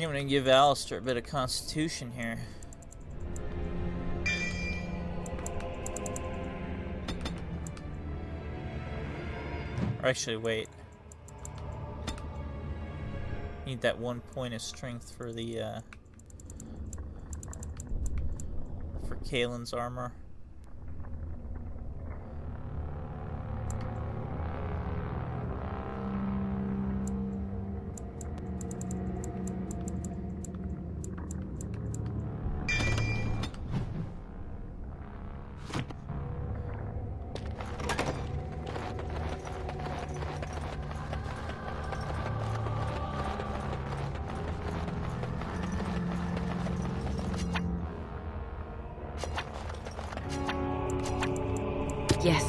think I'm gonna give Alistair a bit of constitution here. Or actually, wait. Need that 1 point of strength for the, for Kalen's armor. Yes.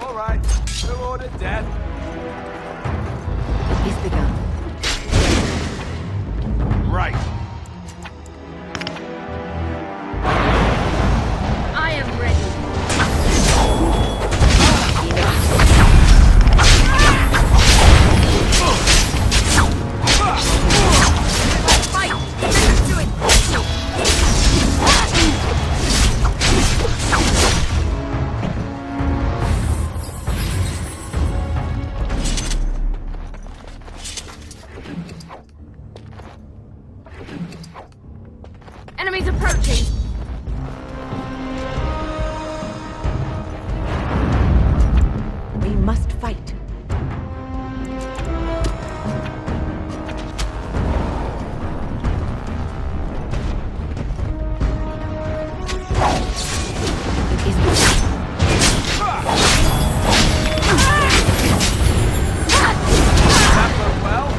All right. Who ordered death? He's begun. Right. I am ready. Fight! Let's do it! Enemies approaching! We must fight. It is That went well.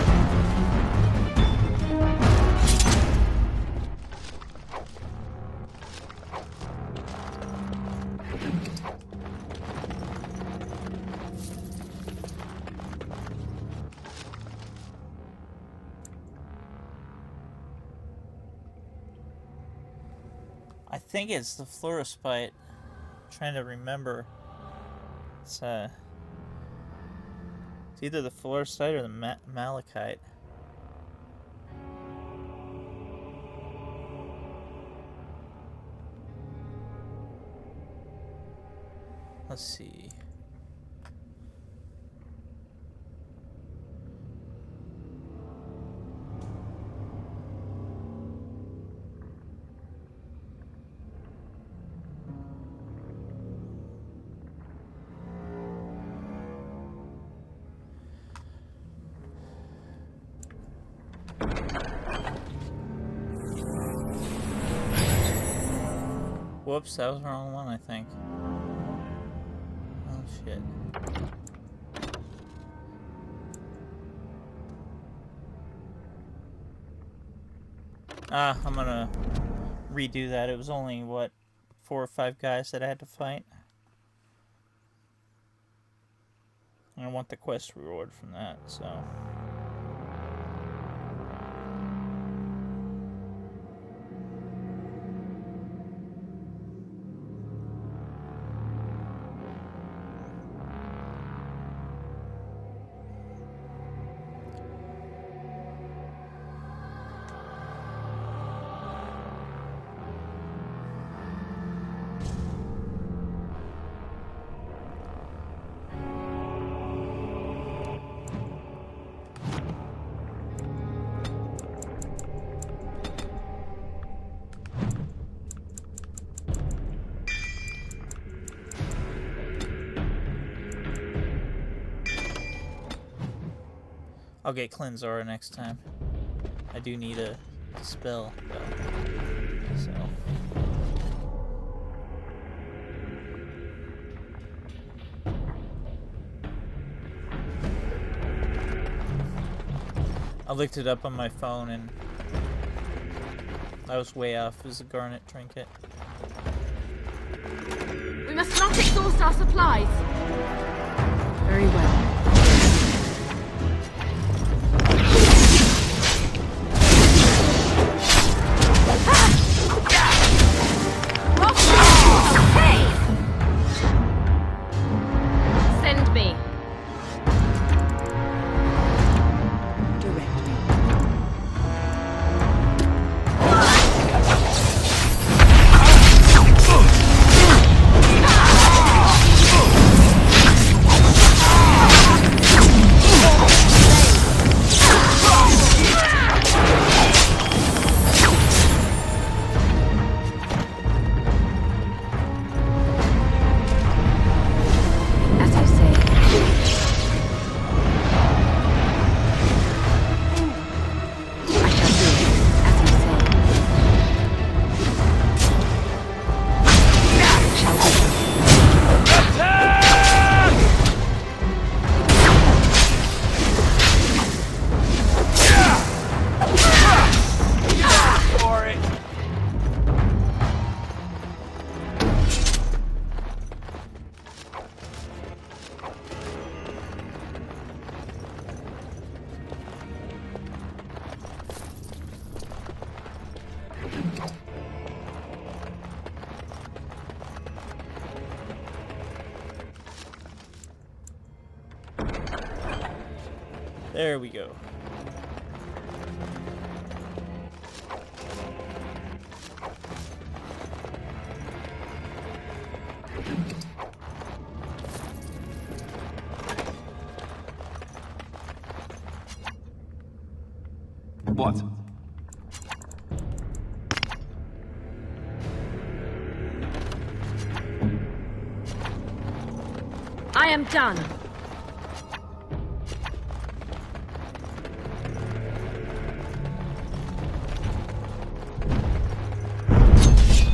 I think it's the fluorospite. I'm trying to remember. It's either the fluorospite or the malachite. Let's see. Whoops, that was the wrong one, I think. Oh, shit. I'm gonna redo that. It was only, what, 4 or 5 guys that I had to fight. And I want the quest reward from that, so... I'll get Cleanse Aura next time. I do need a spell, though. So. I looked it up on my phone and I was way off. It was a garnet trinket. We must not exhaust our supplies. Very well. Send me. There we go. What? I am done.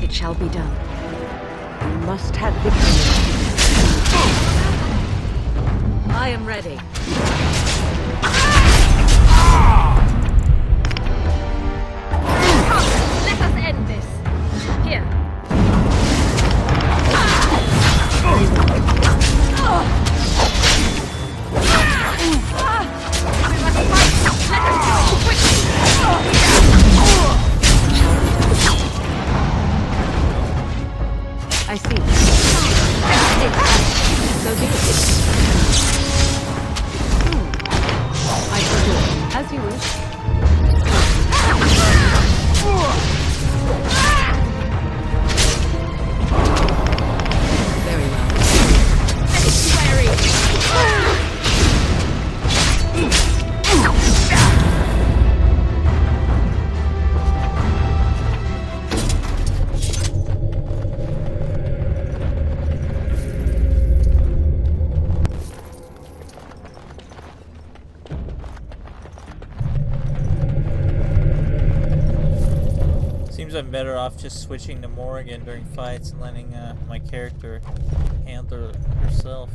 It shall be done. We must have victory. I am ready. Come, let us end this. Here. I see. So be it. I shall do it. As you wish. Very well. Seems I'm better off just switching to Morrigan during fights and letting my character handle it herself.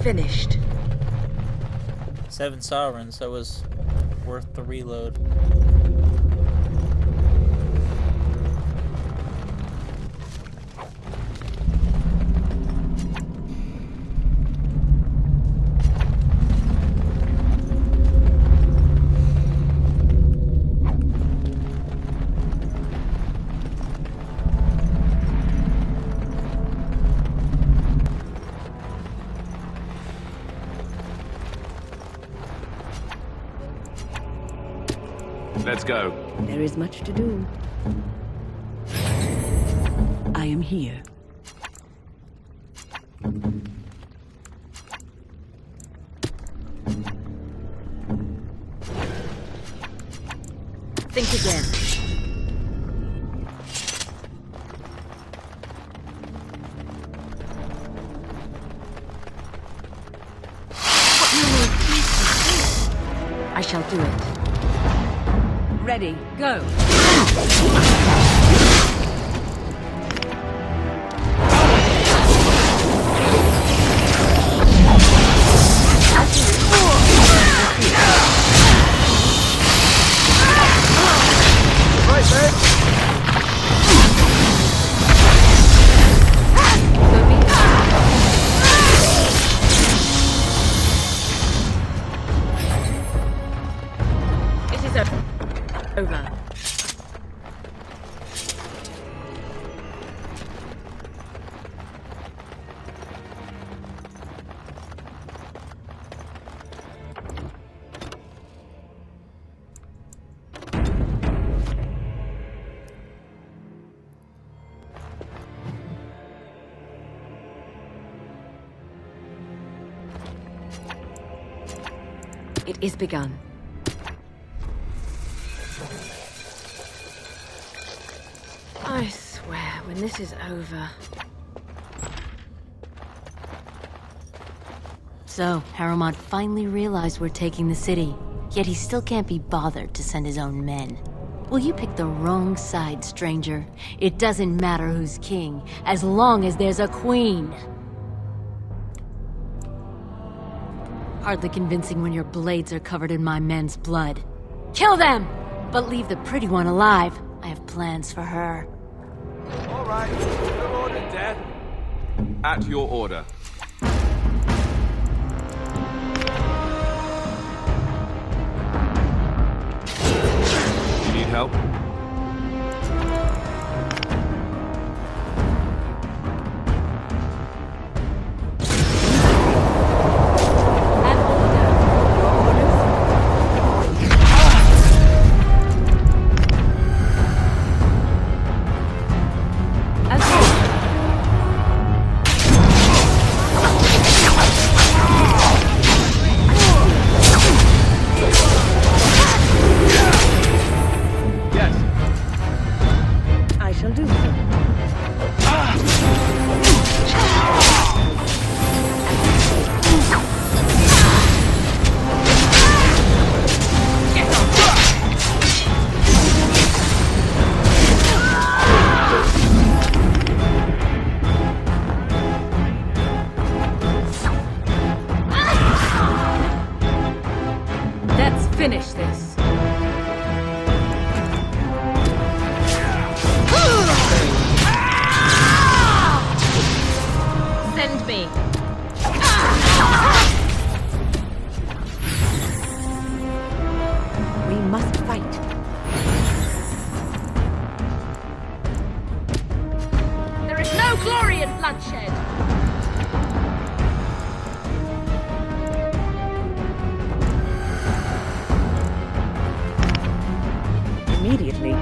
Finished. 7 sovereigns, that was worth the reload. Let's go. There is much to do. I am here. Think again. I shall do it. Ready, go. Right there. It is over. It is begun. I swear, when this is over... So, Harrowmont finally realized we're taking the city, yet he still can't be bothered to send his own men. Well, you picked the wrong side, stranger. It doesn't matter who's king, as long as there's a queen. Hardly convincing when your blades are covered in my men's blood. Kill them! But leave the pretty one alive. I have plans for her. All right. Your order, Dad. At your order. help? An order. Your orders? As ordered. Yes. I shall do so. Let's finish this. Send me. We must fight. There is no glory in bloodshed. Immediately.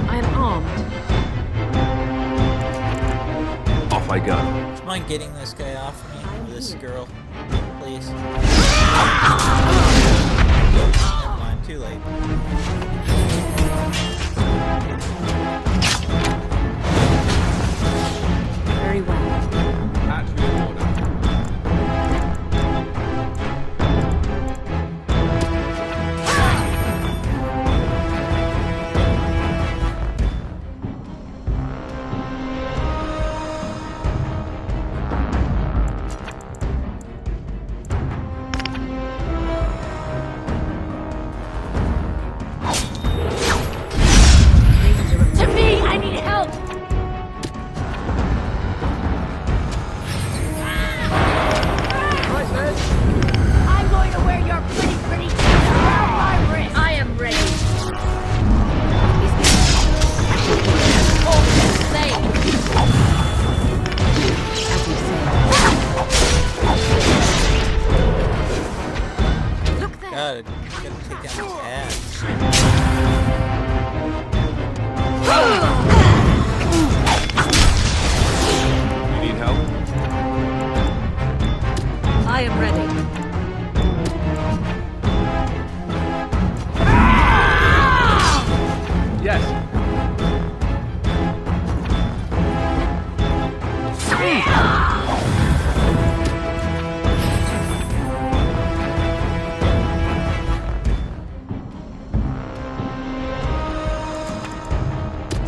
I am armed. Off I go. Do you mind getting this guy off me? Or this girl? Please. Never mind, too late. Very well. At your order. To me, I need help. I'm going to wear your pretty tail around my wrist. I am ready. As you say. Look there. God, gotta take down his ass. You need help? I am ready. Yes.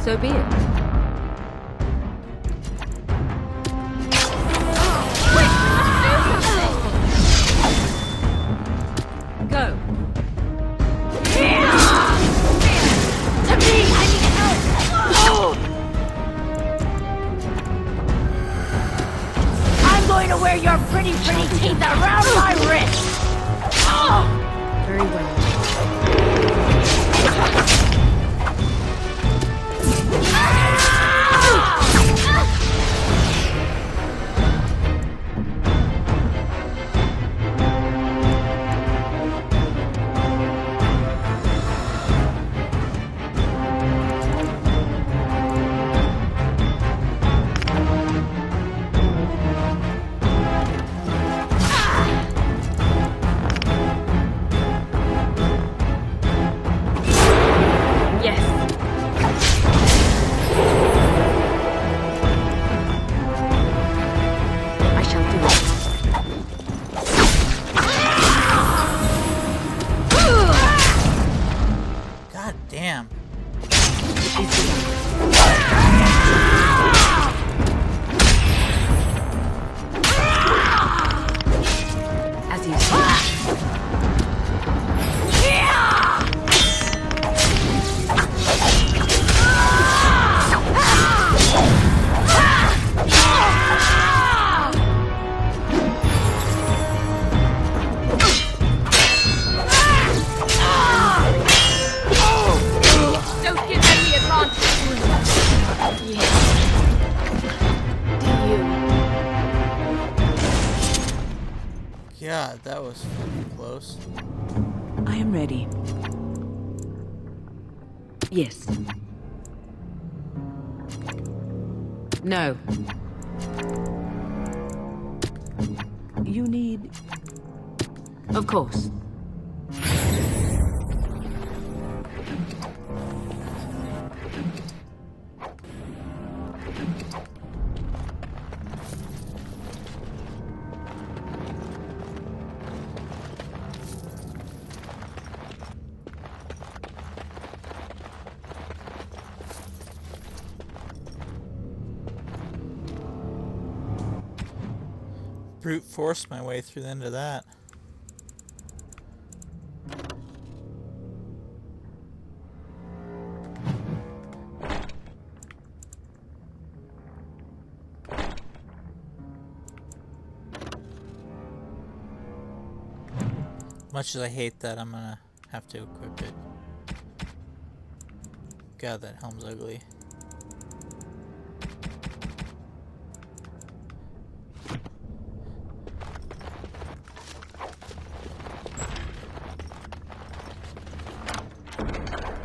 So be it. Go. To me, I need help. I'm going to wear your pretty teeth around my wrist. Very well. God, that was fucking close. I am ready. Yes. No. You need... Of course. Brute force my way through the end of that. Much as I hate that, I'm gonna have to equip it. God, that helm's ugly.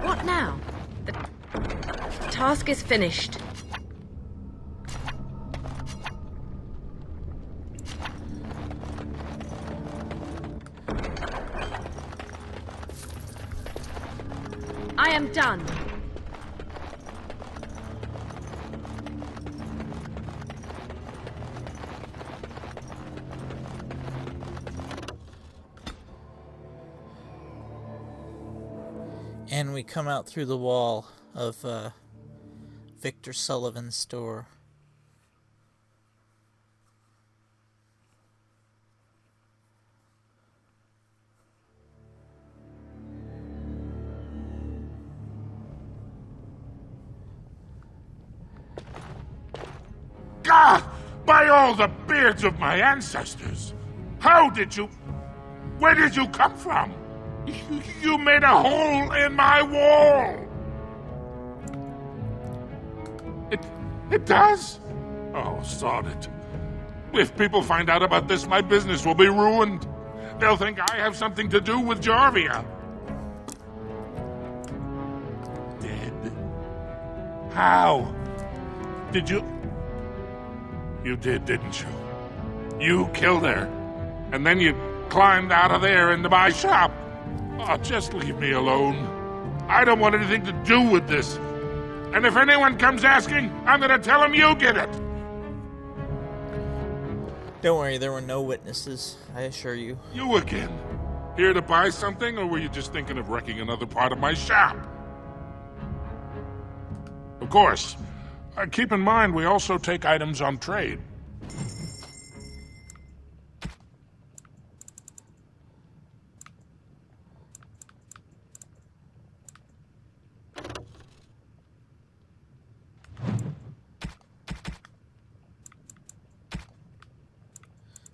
What now? The task is finished. I am done. And we come out through the wall of Victor Sullivan's store. God! By all the beards of my ancestors! How did you... Where did you come from? You made a hole in my wall! It does? Oh, sod it. If people find out about this, my business will be ruined. They'll think I have something to do with Jarvia. Dead? How? Did you... You did, didn't you? You killed her. And then you climbed out of there into my shop. Oh, just leave me alone. I don't want anything to do with this. And if anyone comes asking, I'm gonna tell them you did it. Don't worry, there were no witnesses, I assure you. You again. Here to buy something, or were you just thinking of wrecking another part of my shop? Of course. Keep in mind, we also take items on trade.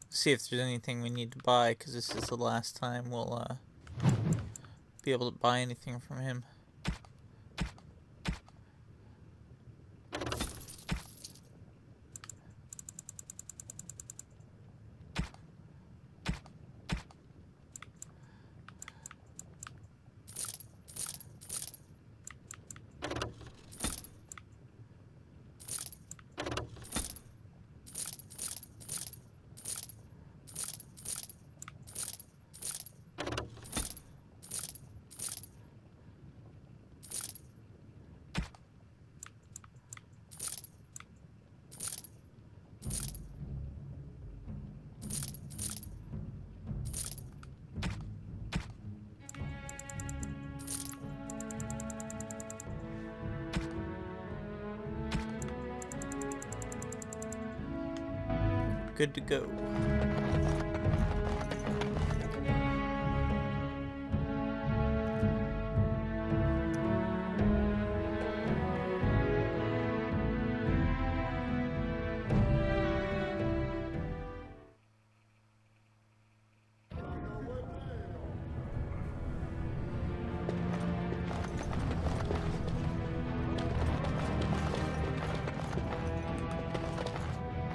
See if there's anything we need to buy, because this is the last time we'll be able to buy anything from him. Good to go.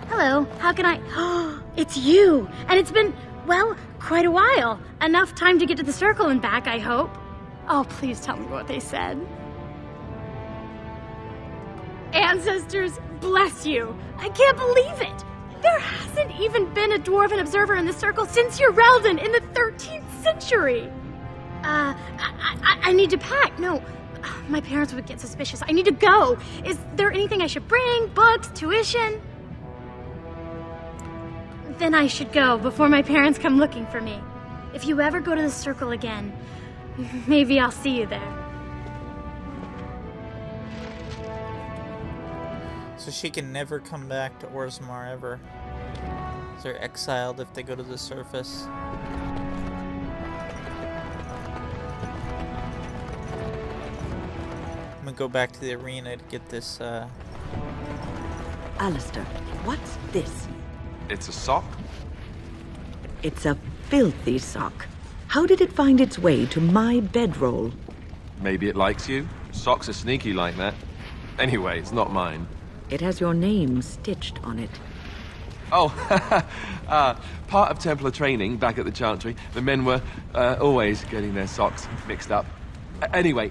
Hello, how can I... It's you! And it's been Well, quite a while. Enough time to get to the circle and back, I hope. Oh, please tell me what they said. Ancestors, bless you. I can't believe it. There hasn't even been a dwarven observer in the circle since your Relden in the 13th century. I need to pack. No, my parents would get suspicious. I need to go. Is there anything I should bring? Books? Tuition? Then I should go before my parents come looking for me. If you ever go to the circle again, maybe I'll see you there. So she can never come back to Orzammar ever. They're exiled if they go to the surface. I'm gonna go back to the arena to get this, Alistair, what's this? It's a sock? It's a filthy sock. How did it find its way to my bedroll? Maybe it likes you. Socks are sneaky like that. Anyway, it's not mine. It has your name stitched on it. Oh, part of Templar training back at the Chantry, the men were always getting their socks mixed up. Anyway,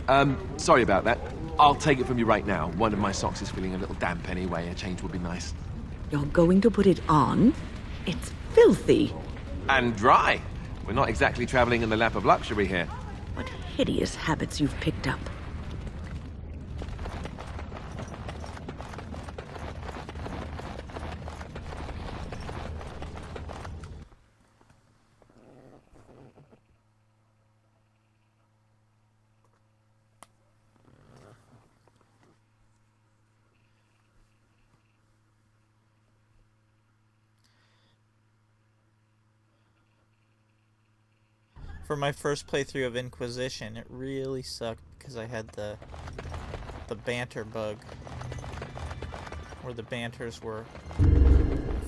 sorry about that. I'll take it from you right now. One of my socks is feeling a little damp anyway. A change would be nice. You're going to put it on? It's filthy. And dry. We're not exactly traveling in the lap of luxury here. What hideous habits you've picked up. For my first playthrough of Inquisition, it really sucked because I had the banter bug, where the banters were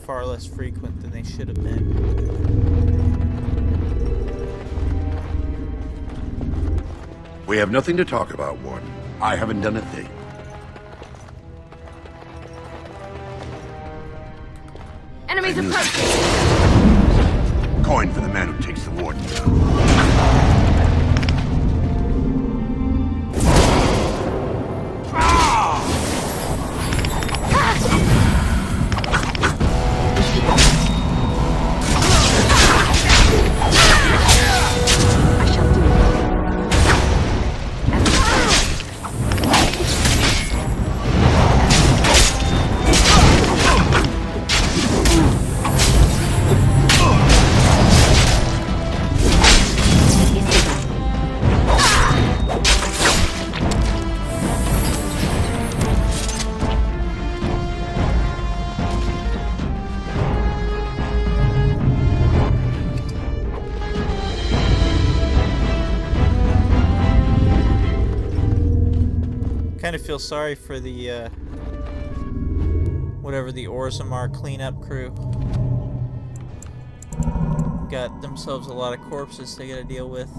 far less frequent than they should have been. We have nothing to talk about, Warden. I haven't done a thing. Enemies I knew approaching! Coin for the man who takes the Warden down. Kind of feel sorry for the whatever the Orzammar cleanup crew. Got themselves a lot of corpses they gotta deal with.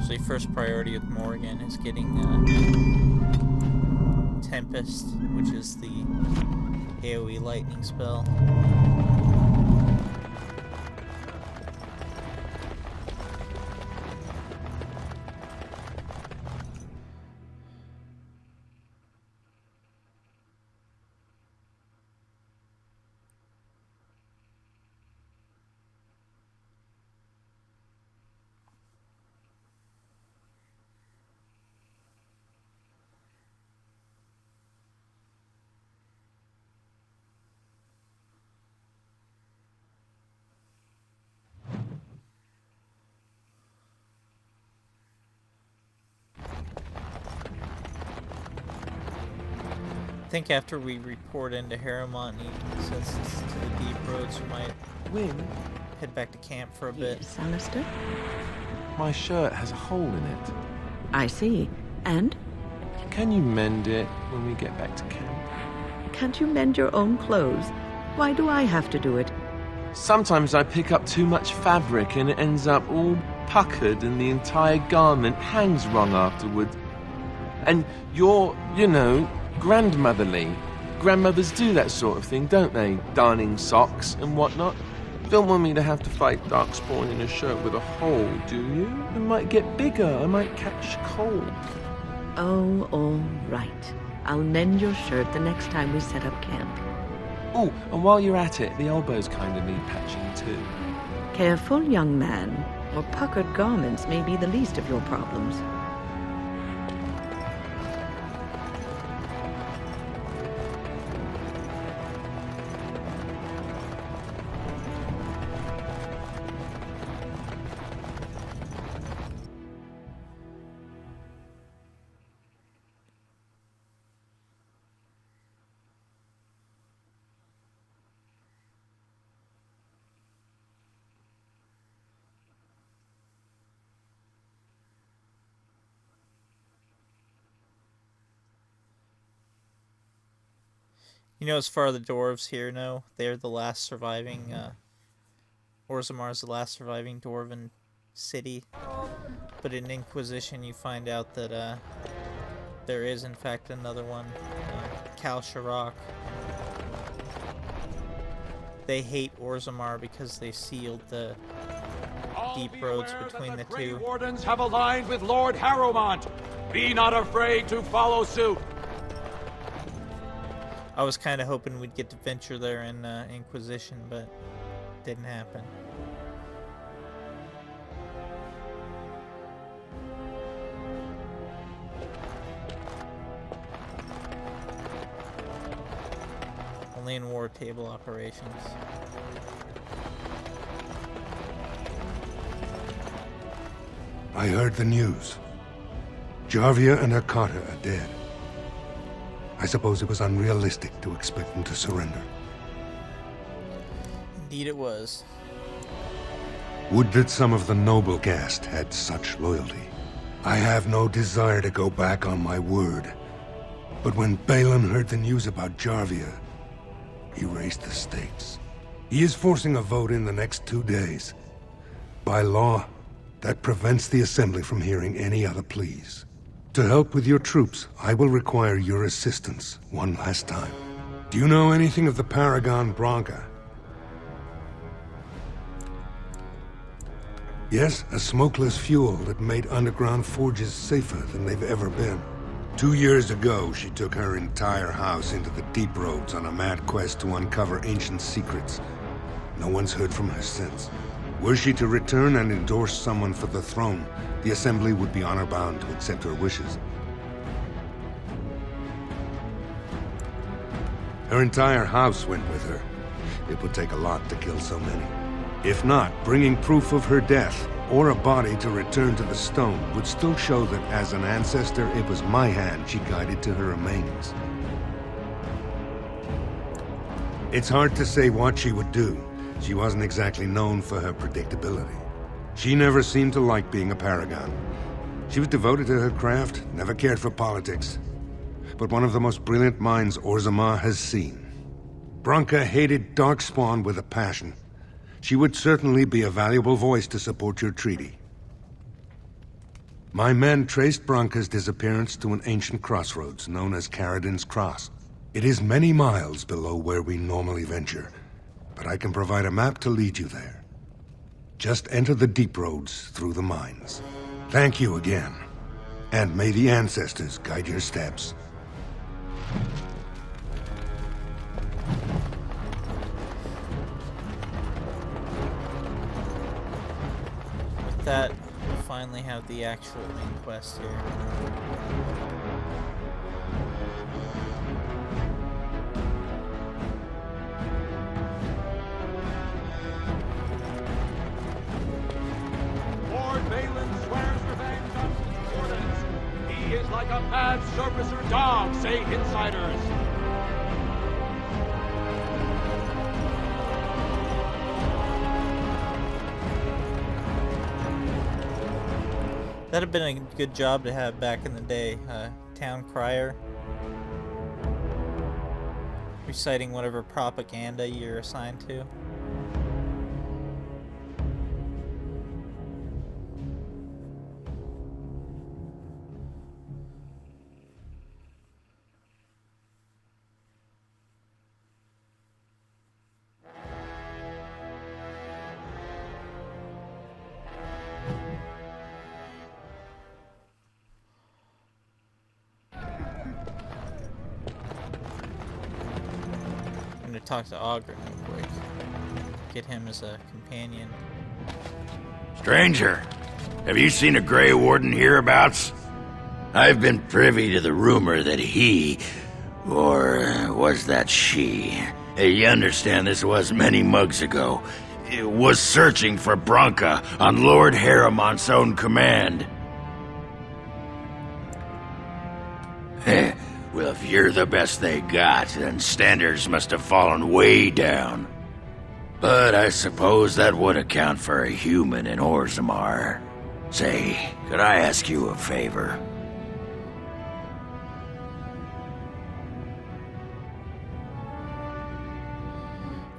So your first priority with Morrigan is getting Tempest, which is the AoE lightning spell. I think after we report into Harrowmont and he sets us to the deep roads, we might head back to camp for a bit. Yes, Alistair? My shirt has a hole in it. I see. And? Can you mend it when we get back to camp? Can't you mend your own clothes? Why do I have to do it? Sometimes I pick up too much fabric and it ends up all puckered and the entire garment hangs wrong afterward. And you're, you know, grandmotherly. Grandmothers do that sort of thing, don't they? Darning socks and whatnot. Don't want me to have to fight darkspawn in a shirt with a hole, do you? It might get bigger. I might catch cold. Oh, all right. I'll mend your shirt the next time we set up camp. Oh, and while you're at it, the elbows kind of need patching too. Careful, young man, or puckered garments may be the least of your problems. You know, as far as the dwarves here know, they're the last surviving, Orzamar's the last surviving dwarven city. But in Inquisition, you find out that, there is, in fact, another one, Kal Sharok. They hate Orzamar because they sealed the deep roads between the two. Wardens have aligned with Lord Harrowmont. Be not afraid to follow suit. I was kind of hoping we'd get to venture there in Inquisition, but didn't happen. Only in war table operations. I heard the news. Jarvia and her Carta are dead. I suppose it was unrealistic to expect them to surrender. Indeed it was. Would that some of the noble caste had such loyalty. I have no desire to go back on my word. But when Bhelen heard the news about Jarvia, he raised the stakes. He is forcing a vote in the next 2 days. By law, that prevents the Assembly from hearing any other pleas. To help with your troops, I will require your assistance one last time. Do you know anything of the Paragon Branca? Yes, a smokeless fuel that made underground forges safer than they've ever been. 2 years ago, she took her entire house into the deep roads on a mad quest to uncover ancient secrets. No one's heard from her since. Were she to return and endorse someone for the throne, the Assembly would be honor-bound to accept her wishes. Her entire house went with her. It would take a lot to kill so many. If not, bringing proof of her death, or a body to return to the stone, would still show that as an ancestor, it was my hand she guided to her remains. It's hard to say what she would do. She wasn't exactly known for her predictability. She never seemed to like being a paragon. She was devoted to her craft, never cared for politics. But one of the most brilliant minds Orzamar has seen. Branca hated darkspawn with a passion. She would certainly be a valuable voice to support your treaty. My men traced Branca's disappearance to an ancient crossroads known as Caradin's Cross. It is many miles below where we normally venture, but I can provide a map to lead you there. Just enter the deep roads through the mines. Thank you again, and may the ancestors guide your steps. With that, we finally have the actual inquest here. Lord Bhelen swears revenge on his wardens. He is like a mad surfacer dog, say insiders. That'd have been a good job to have back in the day. Town crier. Reciting whatever propaganda you're assigned to. talk to Ogren real quick. Get him as a companion. Stranger, have you seen a Grey Warden hereabouts? I've been privy to the rumor that he, or was that she? You understand this was many mugs ago. Was searching for Branca on Lord Harrowmont's own command. Well, if you're the best they got, then standards must have fallen way down. But I suppose that would account for a human in Orzammar. Say, could I ask you a favor?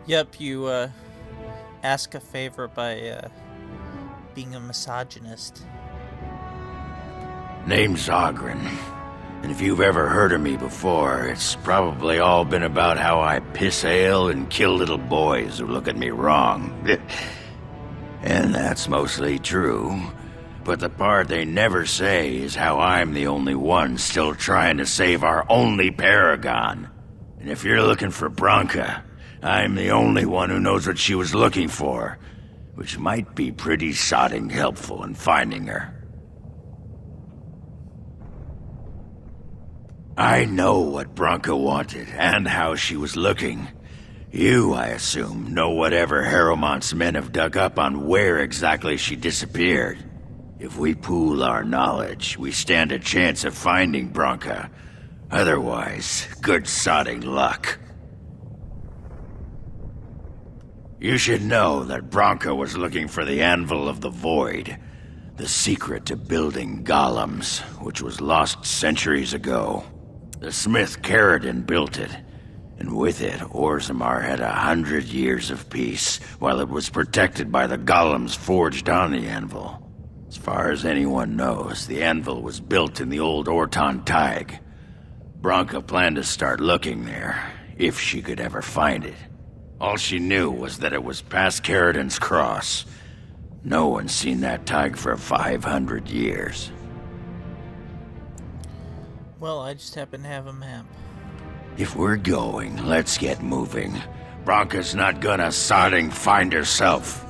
Yep, you ask a favor by being a misogynist. Name's Ogren. And if you've ever heard of me before, it's probably all been about how I piss ale and kill little boys who look at me wrong. And that's mostly true. But the part they never say is how I'm the only one still trying to save our only paragon. And if you're looking for Branca, I'm the only one who knows what she was looking for, which might be pretty sodding helpful in finding her. I know what Branca wanted, and how she was looking. You, I assume, know whatever Harrowmont's men have dug up on where exactly she disappeared. If we pool our knowledge, we stand a chance of finding Branca. Otherwise, good sodding luck. You should know that Branca was looking for the Anvil of the Void, the secret to building golems, which was lost centuries ago. The smith Carradine built it, and with it, Orzammar had 100 years of peace, while it was protected by the golems forged on the anvil. As far as anyone knows, the anvil was built in the old Orton Tig. Branca planned to start looking there, if she could ever find it. All she knew was that it was past Carradine's cross. No one's seen that Tig for 500 years. Well, I just happen to have a map. If we're going, let's get moving. Branca's not gonna sodding find herself.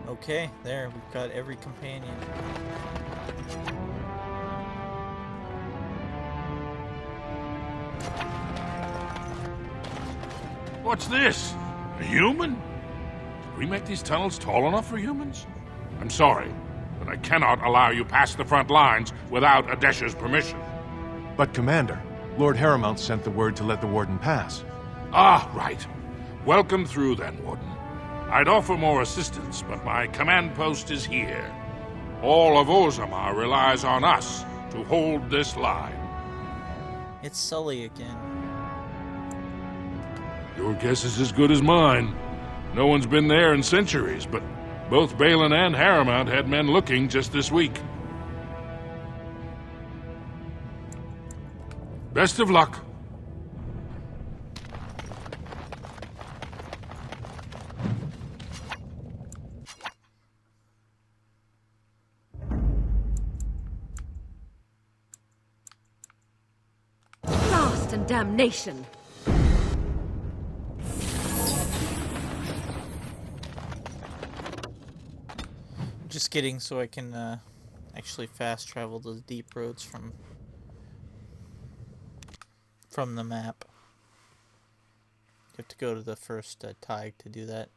Okay, there, we've got every companion. What's this? A human? Did we make these tunnels tall enough for humans? I'm sorry, but I cannot allow you past the front lines without Adesha's permission. But Commander, Lord Harrowmont sent the word to let the Warden pass. Ah, right. Welcome through then, Warden. I'd offer more assistance, but my command post is here. All of Orzammar relies on us to hold this line. It's Sully again. Your guess is as good as mine. No one's been there in centuries, but both Bhelen and Harrowmont had men looking just this week. Best of luck. Blast and damnation! Just kidding, so I can actually fast travel the deep roads from the map. You have to go to the first Tig to do that.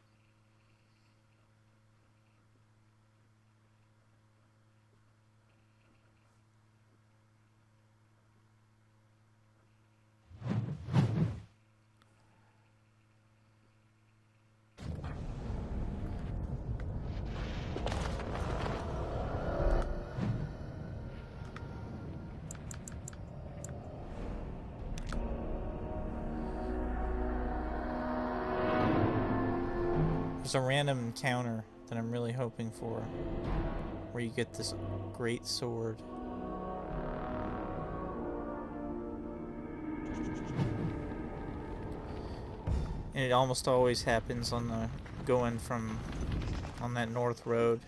There's a random encounter that I'm really hoping for, where you get this great sword. And it almost always happens on the going from on that north road.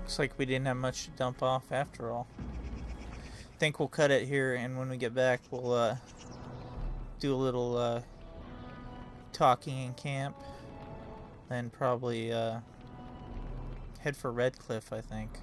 Looks like we didn't have much to dump off after all. Think we'll cut it here, and when we get back, we'll do a little talking in camp. Then probably head for Red Cliff, I think.